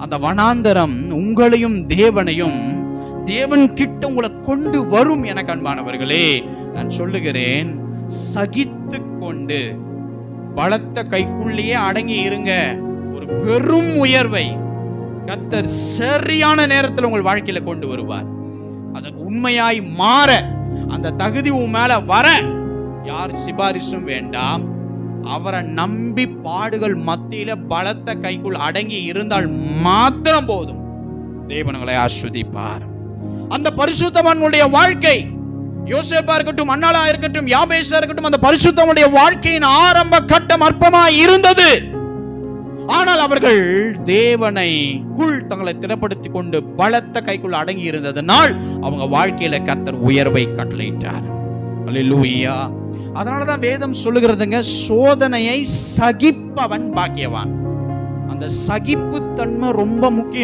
அந்த வனாந்தரம் உங்களையும் தேவனையும் தேவன் கிட்ட உங்களை கொண்டு வரும். எனக்கு அன்பானவர்களே, நான் சொல்லுகிறேன், சகித்து கொண்டு பலத்த கைக்குள்ளேயே அடங்கி இருங்க. ஒரு பெரும் உயர்வை கர்த்தர் சரியான நேரத்தில் உங்கள் வாழ்க்கையில கொண்டு வருவார். அதற்கு உண்மையாய் மாற, அந்த தகுதி உன் மேல வர யார் சிபாரிசும் வேண்டாம். அவரை நம்பி பாடுகள் மத்தியில பலத்த கைக்குள் அடங்கி இருந்தால் மாத்திரம் போதும். தேவனங்களை ஆஸ்வதிப்பார். அந்த பரிசுத்தவான்களுடைய வாழ்க்கை, யோசேப்பா இருக்கட்டும், அன்னாளா இருக்கட்டும், யாபேசா இருக்கட்டும், அந்த பரிசுத்தவனுடைய வாழ்க்கையின் ஆரம்ப கட்டம் அற்பமாய் இருந்தது. ஆனால் அவர்கள் தேவனைக்குள் தங்களை திடப்படுத்திக் கொண்டு பலத்த கைக்குள் அடங்கி இருந்ததனால் அவங்க வாழ்க்கையில கர்த்தர் உயர்வை கட்டளையிட்டார். அல்லேலூயா. அதனாலதான் வேதம் சொல்லுகிறதுங்க, சோதனையை சகிப்பவன் பாக்கியவான். அந்த சகிப்பு தன்மை ரொம்ப முக்கியம்.